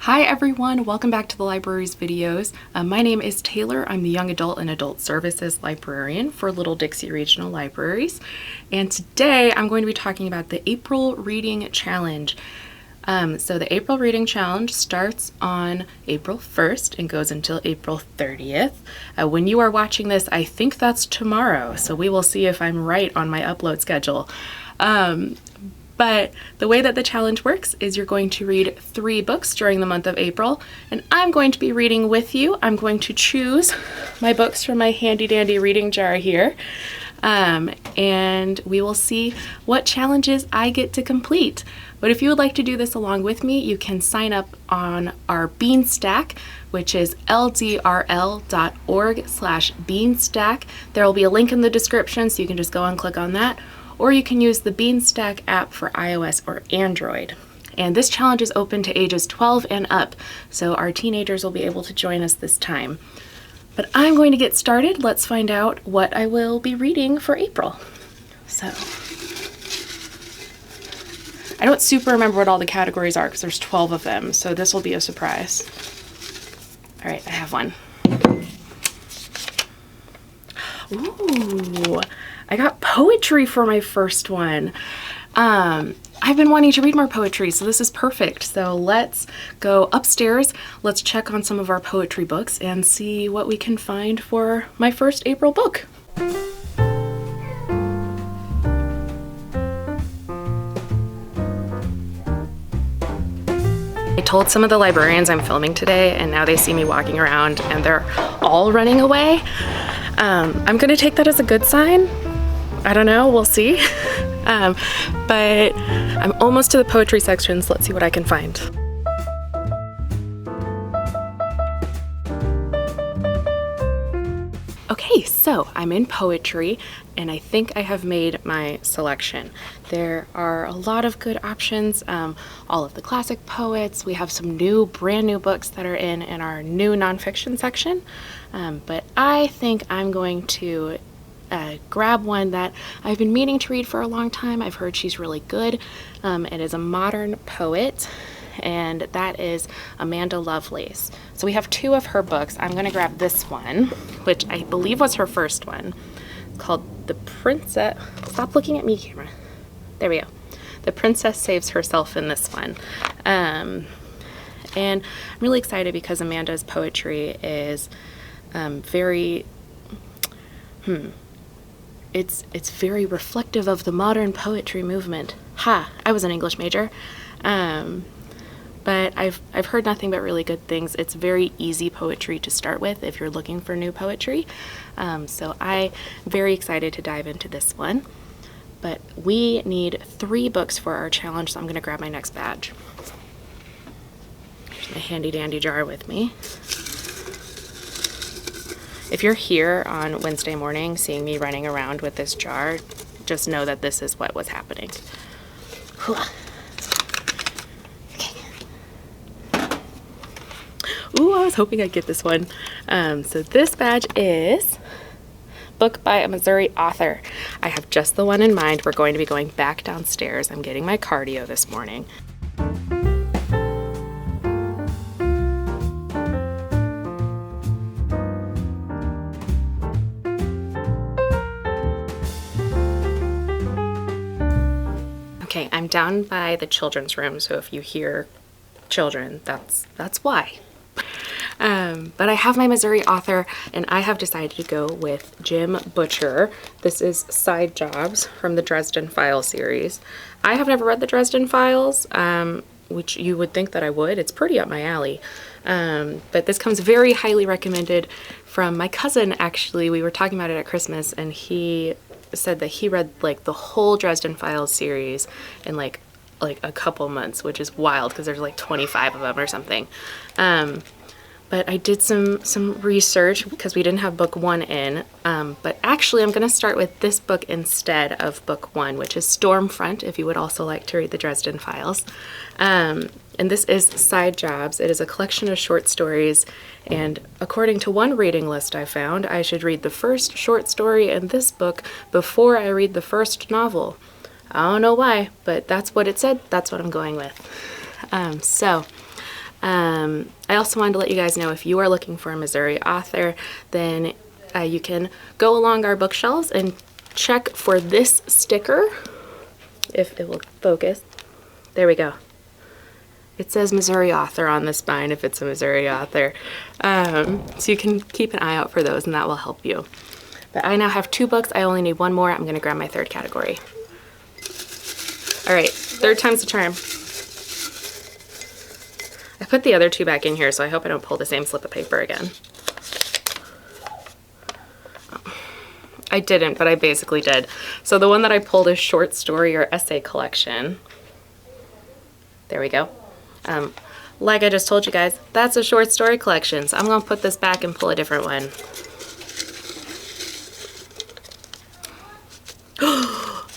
Hi everyone, welcome back to the library's videos. My name is Taylor. I'm the Young Adult and Adult Services Librarian for Little Dixie Regional Libraries. And today I'm going to be talking about the April Reading Challenge. So the April Reading Challenge starts on April 1st and goes until April 30th. When you are watching this, I think that's tomorrow, so we will see if I'm right on my upload schedule. But the way that the challenge works is you're going to read 3 books during the month of April, and I'm going to be reading with you. I'm going to choose my books from my handy dandy reading jar here, and we will see what challenges I get to complete. But if you would like to do this along with me, you can sign up on our Beanstack, which is ldrl.org/Beanstack. There will be a link in the description, so you can just go and click on that. Or you can use the Beanstack app for iOS or Android. And this challenge is open to ages 12 and up, so our teenagers will be able to join us this time. But I'm going to get started. Let's find out what I will be reading for April. So, I don't super remember what all the categories are because there's 12 of them, so this will be a surprise. All right, I have one. Ooh. I got poetry for my first one. I've been wanting to read more poetry, so this is perfect. So let's go upstairs. Let's check on some of our poetry books and see what we can find for my first April book. I told some of the librarians I'm filming today, and now they see me walking around and they're all running away. I'm gonna take that as a good sign. I don't know, we'll see. But I'm almost to the poetry section, so let's see what I can find. Okay, so I'm in poetry, and I think I have made my selection. There are a lot of good options, all of the classic poets. We have some brand new books that are in our new nonfiction section, but I think I'm going to grab one that I've been meaning to read for a long time. I've heard she's really good. It is a modern poet, and that is Amanda Lovelace. So we have 2 of her books. I'm going to grab this one, which I believe was her first one, called The Princess. Stop looking at me, camera. There we go. The Princess Saves Herself in this one. And I'm really excited because Amanda's poetry is very It's very reflective of the modern poetry movement. Ha! I was an English major. But I've heard nothing but really good things. It's very easy poetry to start with if you're looking for new poetry. So I'm very excited to dive into this one. But we need 3 books for our challenge, so I'm going to grab my next badge. Here's my handy dandy jar with me. If you're here on Wednesday morning seeing me running around with this jar, just know that this is what was happening. Okay. Ooh, I was hoping I'd get this one. So this badge is book by a Missouri author. I have just the one in mind. We're going to be going back downstairs. I'm getting my cardio this morning. Okay, I'm down by the children's room, so if you hear children, that's why. But I have my Missouri author, and I have decided to go with Jim Butcher. This is Side Jobs from the Dresden Files series. I have never read the Dresden Files, which you would think that I would. It's pretty up my alley. But this comes very highly recommended from my cousin, actually. We were talking about it at Christmas, and he said that he read like the whole Dresden Files series in like a couple months, which is wild because there's like 25 of them or something. But I did some research because we didn't have book 1 in. But actually I'm going to start with this book instead of book 1, which is Stormfront, if you would also like to read the Dresden Files. And this is Side Jobs. It is a collection of short stories, and according to one reading list I found, I should read the first short story in this book before I read the first novel. I don't know why, but that's what it said. That's what I'm going with. I also wanted to let you guys know if you are looking for a Missouri author, then you can go along our bookshelves and check for this sticker, if it will focus. There we go. It says Missouri author on the spine if it's a Missouri author. So you can keep an eye out for those and that will help you. But I now have 2 books. I only need 1 more. I'm going to grab my 3rd category. All right, 3rd time's the charm. I put the other 2 back in here, so I hope I don't pull the same slip of paper again. I didn't, but I basically did. So the one that I pulled is short story or essay collection. There we go. Like I just told you guys, that's a short story collection. So I'm going to put this back and pull a different one.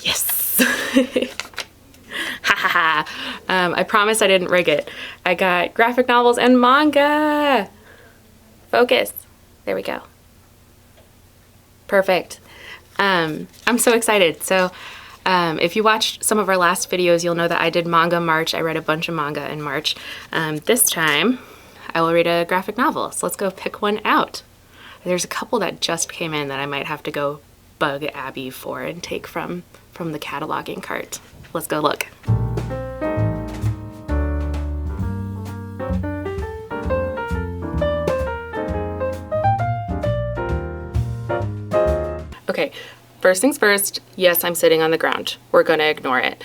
Yes! Ha ha ha. I promise I didn't rig it. I got graphic novels and manga. Focus. There we go. Perfect. I'm so excited. So if you watched some of our last videos, you'll know that I did manga March. I read a bunch of manga in March. This time I will read a graphic novel. So let's go pick one out. There's a couple that just came in that I might have to go bug Abby for and take from the cataloging cart. Let's go look. Okay, first things first, yes, I'm sitting on the ground. We're gonna ignore it.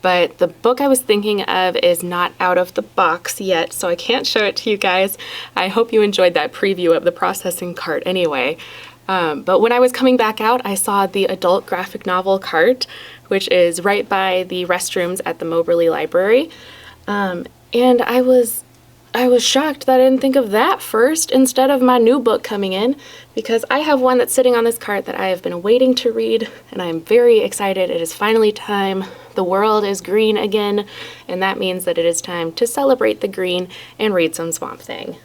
But the book I was thinking of is not out of the box yet, so I can't show it to you guys. I hope you enjoyed that preview of the processing cart anyway. But when I was coming back out, I saw the adult graphic novel cart, which is right by the restrooms at the Moberly Library. And I was shocked that I didn't think of that first instead of my new book coming in, because I have one that's sitting on this cart that I have been waiting to read, and I'm very excited. It is finally time. The world is green again, and that means that it is time to celebrate the green and read some Swamp Thing.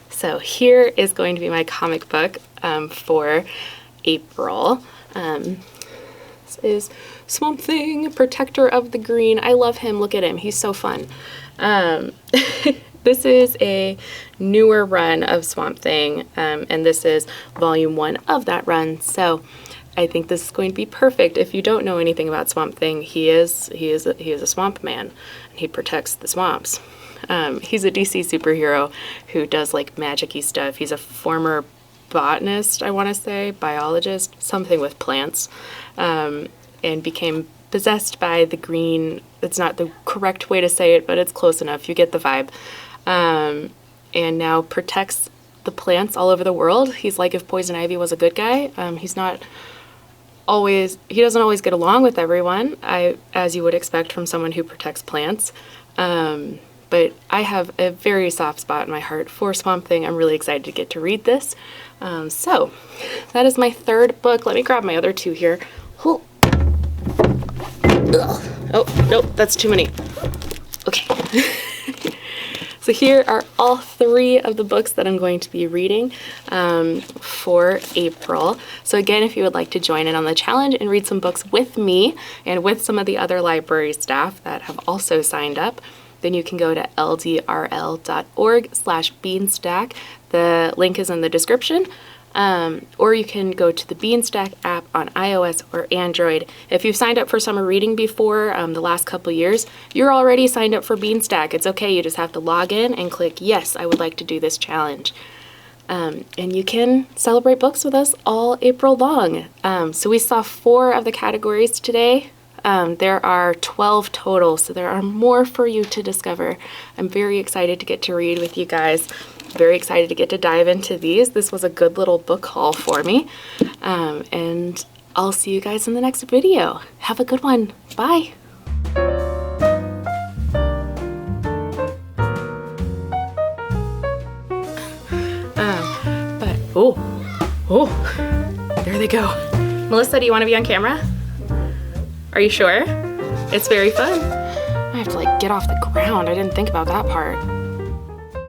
So here is going to be my comic book for April. This is Swamp Thing, Protector of the Green. I love him. Look at him. He's so fun. This is a newer run of Swamp Thing, and this is volume 1 of that run. So I think this is going to be perfect. If you don't know anything about Swamp Thing, he is a swamp man, and he protects the swamps. He's a DC superhero who does like magic-y stuff. He's a former botanist, I want to say, biologist, something with plants, and became possessed by the green. It's not the correct way to say it, but it's close enough. You get the vibe. And now protects the plants all over the world. He's like if Poison Ivy was a good guy. He doesn't always get along with everyone, as you would expect from someone who protects plants. But I have a very soft spot in my heart for Swamp Thing. I'm really excited to get to read this. So that is my 3rd book. Let me grab my other 2 here. Oh, nope, that's too many. Okay. So here are all 3 of the books that I'm going to be reading for April. So again, if you would like to join in on the challenge and read some books with me and with some of the other library staff that have also signed up, then you can go to ldrl.org/Beanstack. The link is in the description. Or you can go to the Beanstack app on iOS or Android. If you've signed up for summer reading before the last couple years, you're already signed up for Beanstack. It's okay, you just have to log in and click, yes, I would like to do this challenge. And you can celebrate books with us all April long. So we saw 4 of the categories today. There are 12 total, so there are more for you to discover. I'm very excited to get to read with you guys. Very excited to get to dive into these. This was a good little book haul for me. And I'll see you guys in the next video. Have a good one. Bye. Oh, there they go. Melissa, do you want to be on camera? Are you sure? It's very fun. I have to like get off the ground. I didn't think about that part.